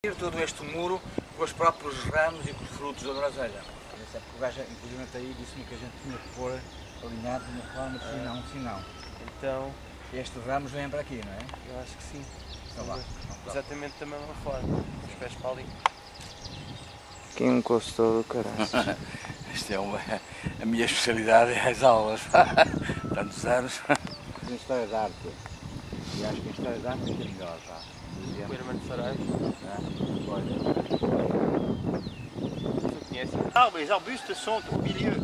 Todo este muro com os próprios ramos e com os frutos da groselha. O gajo, inclusive, aí disse-me que a gente tinha que pôr alinhado de uma forma assim não. Então, estes ramos vêm para aqui, não é? eu acho que sim. Então vá. Exatamente da mesma forma. Os pés para ali. Quem encostou do caralho? Isto é a minha especialidade, é as aulas. Tantos anos. Em História da Arte. E acho que em História da Arte é melhor, pá. O Hermano Sarais. Tu conheces? Les arbustes sont au milieu.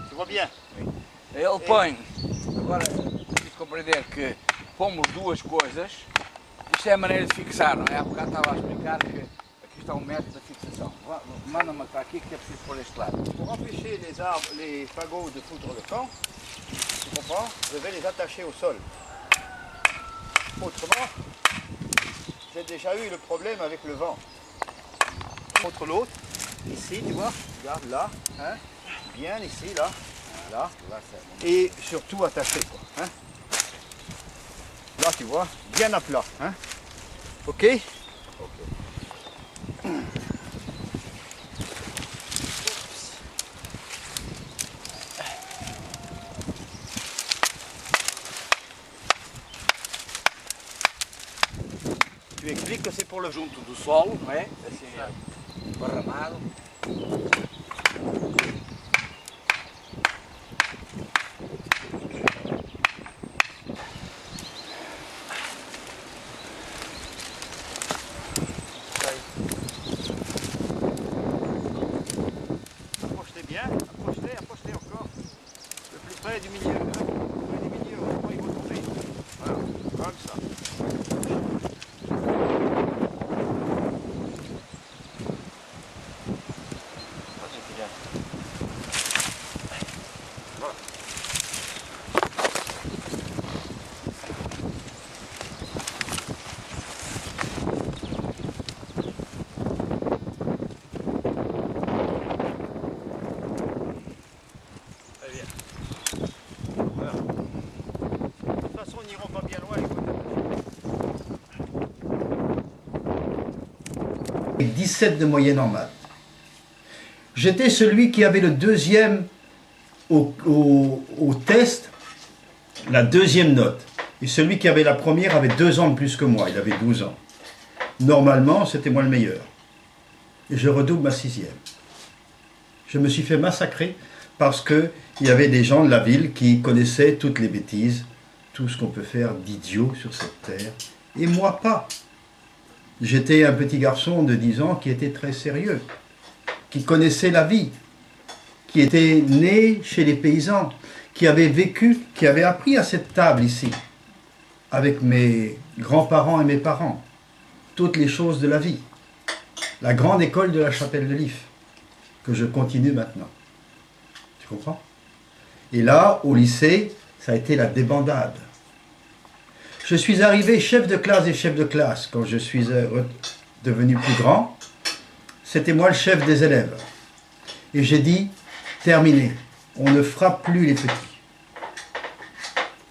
Tu vois bien? Ele põe, agora preciso compreender que pomos duas coisas, isto é a maneira de fixar, não é? Há bocado estava a explicar que aqui está um método de fixação. Manda-me para aqui que é preciso pôr este lado. Pour empêcher les arbres, les fagots de foutre le camp, tu comprends? Je vais les attacher au sol. Autrement, j'ai déjà eu le problème avec le vent. Contre l'autre, ici, tu vois, regarde là, hein, bien ici, là, et surtout attaché, quoi, hein. Là, tu vois, bien à plat, hein. Ok? Tu expliques que c'est pour le Junto do solo, não é? Assim, barramado. Approchez bien, approchez encore. Le plus près du milieu, hein. Le plus près du milieu, autrement il va tomber. Voilà, comme ça. Pas bien loin, Avec 17 de moyenne en maths. J'étais celui qui avait le deuxième au test, la deuxième note. Et celui qui avait la première avait 2 ans de plus que moi, il avait 12 ans. Normalement, c'était moi le meilleur. Et je redouble ma 6e. Je me suis fait massacrer parce qu'il y avait des gens de la ville qui connaissaient toutes les bêtises, tout ce qu'on peut faire d'idiot sur cette terre, et moi pas. J'étais un petit garçon de 10 ans qui était très sérieux, qui connaissait la vie, qui était né chez les paysans, qui avait vécu, qui avait appris à cette table ici, avec mes grands-parents et mes parents, toutes les choses de la vie. La grande école de la Chapelle de l'If, que je continue maintenant. Tu comprends? Et là, au lycée, ça a été la débandade. Je suis arrivé chef de classe et chef de classe quand je suis devenu plus grand. C'était moi le chef des élèves. Et j'ai dit, terminé, on ne frappe plus les petits.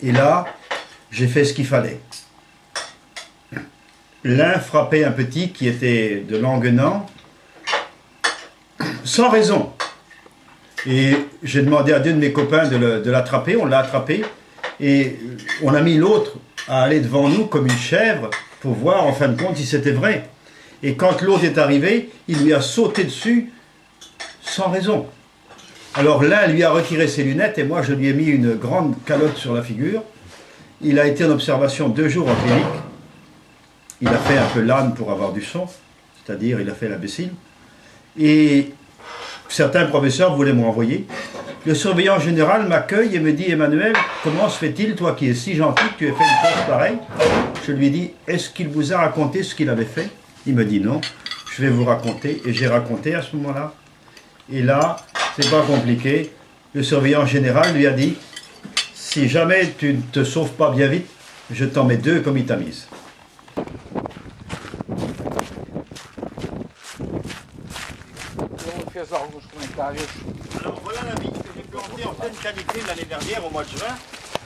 Et là, j'ai fait ce qu'il fallait. L'un frappait un petit qui était de Languenan, sans raison. Et j'ai demandé à 2 de mes copains de l'attraper, on l'a attrapé, et on a mis l'autre à aller devant nous comme une chèvre pour voir en fin de compte si c'était vrai. Et quand l'autre est arrivé, il lui a sauté dessus sans raison. Alors l'un lui a retiré ses lunettes et moi je lui ai mis une grande calotte sur la figure. Il a été en observation 2 jours empirique. Il a fait un peu l'âne pour avoir du son, c'est-à-dire il a fait l'imbécile. Et certains professeurs voulaient me renvoyer. Le surveillant général m'accueille et me dit « Emmanuel, comment se fait-il, toi qui es si gentil, que tu aies fait une chose pareille ?» Je lui dis « Est-ce qu'il vous a raconté ce qu'il avait fait ?» Il me dit « Non, je vais vous raconter. » Et j'ai raconté à ce moment-là. Et là, c'est pas compliqué. Le surveillant général lui a dit « Si jamais tu ne te sauves pas bien vite, je t'en mets 2 comme il t'a mise. » Alors voilà la vigne que j'ai plantée en pleine canicule l'année dernière au mois de juin,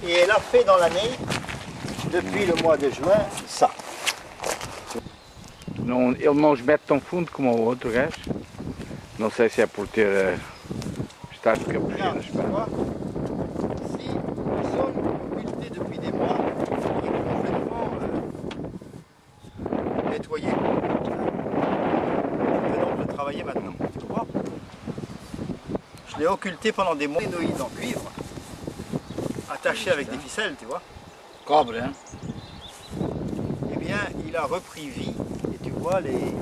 et elle a fait dans l'année, depuis le mois de juin, ça. Não, ele não os mete tão fundo como o outro gajo. Não sei se é por ter estado de cabrina. Regarde, tu vois, si le sol occulté depuis des mois est complètement nettoyé, venons de travailler maintenant, tu vois. Je l'ai occulté pendant des mois, molénoïdes en cuivre, attaché avec des ficelles, tu vois. Cobre, hein? Eh bien, il a repris vie, et tu vois les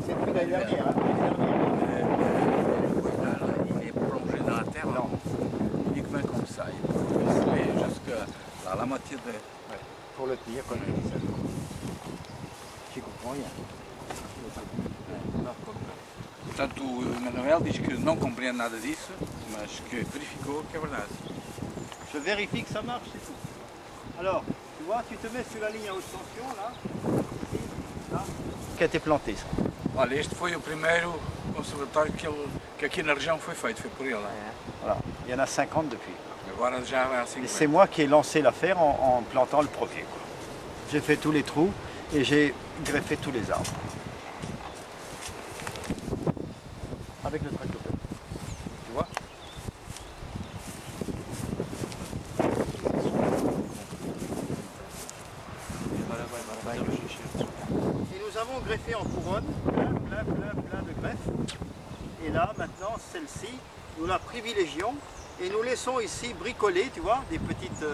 c'est depuis l'année dernière. Hein. Il est plongé dans la terre, non, uniquement comme ça. Il peut aller jusqu'à la moitié de... Pour le tenir comme une ficelle. Tu comprends rien. Portanto, o Manuel diz que não compreende nada disso, mas que verificou que é verdade. Je vérifie que ça marche, c'est tout. Alors, tu vois, tu te mets sur la ligne à haute tension, là, ici, là, qui a été planté, ça. Olha, este foi o primeiro conservatório que aqui na região foi feito, foi por ele. Voilà, il y en a 50 depuis. Agora já vai a Et 50. c'est moi qui ai lancé l'affaire en plantant le premier, quoi. J'ai fait tous les trous et j'ai greffé tous les arbres. Avec le tractopelle. Tu vois? Et nous avons greffé en couronne plein de greffes. Et là, maintenant, celle-ci, nous la privilégions et nous laissons ici bricoler, tu vois, des petites...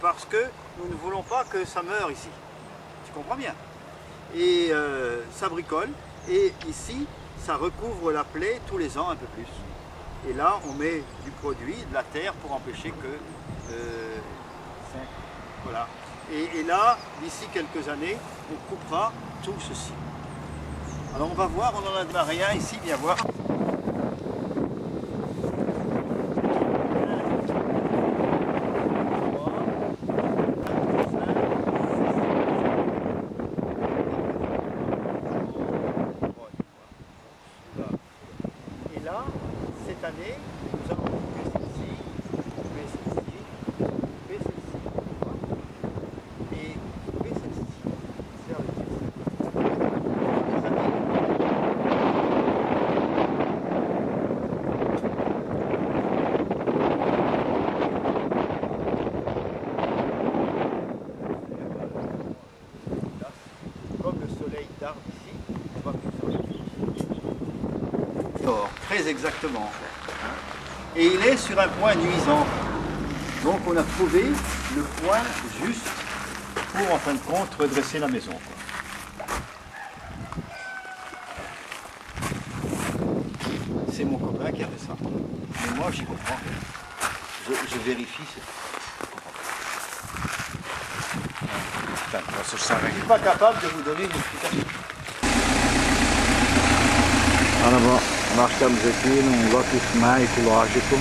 parce que nous ne voulons pas que ça meure ici. Tu comprends bien? Et ça bricole. Et ici, ça recouvre la plaie tous les ans un peu plus. Et là, on met du produit, de la terre pour empêcher que... voilà. Et là, d'ici quelques années, on coupera tout ceci. Alors on va voir, on en a rien ici, viens voir. Et là, cette année, nous allons couper celle-ci, couper celle-ci, couper celle-ci. Et couper celle-ci. Faire le comme le soleil tarde ici, on va plus faire le très exactement. Et il est sur un point nuisant. Donc on a trouvé le point juste pour en fin de compte redresser la maison. C'est mon copain qui a fait ça. Mais moi j'y comprends. Je vérifie. Portanto, vocês sabem. Je ne suis pas capable de vous donner une explication. Ora bom, nós estamos aqui num lotissement ecológico.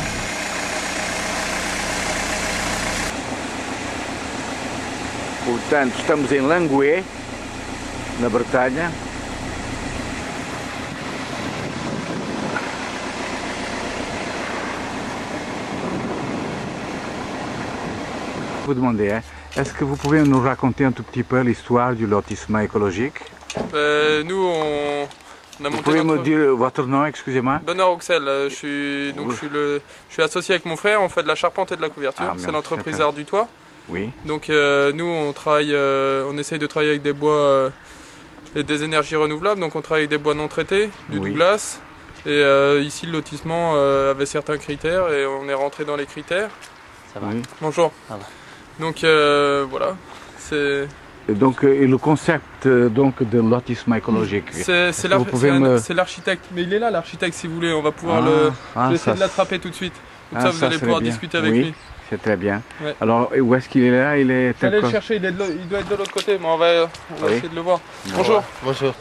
Portanto, estamos em Langué, na Bretanha. Vous demandez, est-ce que vous pouvez nous raconter un tout petit peu l'histoire du lotissement écologique? Nous, on a Vous monté pouvez me notre... dire votre nom, excusez-moi? Benoît Roxel, je suis associé avec mon frère, on fait de la charpente et de la couverture, Ah, c'est bien, l'entreprise d'accord. Art du Toit. Oui. Donc nous on travaille, on essaye de travailler avec des bois et des énergies renouvelables, donc on travaille avec des bois non traités, du Oui. Douglas. Et ici le lotissement avait certains critères et on est rentré dans les critères. Oui. Bonjour. Ça va. Donc voilà, c'est... Et donc, et le concept donc de lotissement écologique. C'est que vous pouvez me- l'architecte, mais il est là l'architecte si vous voulez, on va pouvoir Ah, je vais essayer ça, de l'attraper tout de suite. Comme ah, ça vous allez serait pouvoir bien. discuter avec Oui, lui. c'est très bien. Ouais. Alors, et où est-ce qu'il est là? Il est J'allais le tel- chercher, il doit être de l'autre côté, mais on va Oui. essayer de le voir. Bonjour. Bonjour.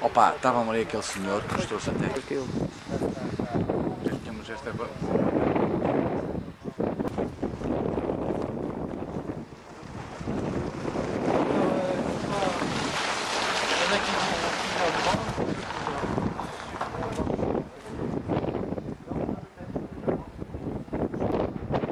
Opa, estava ali aquele senhor que nos trouxe até. Tínhamos esta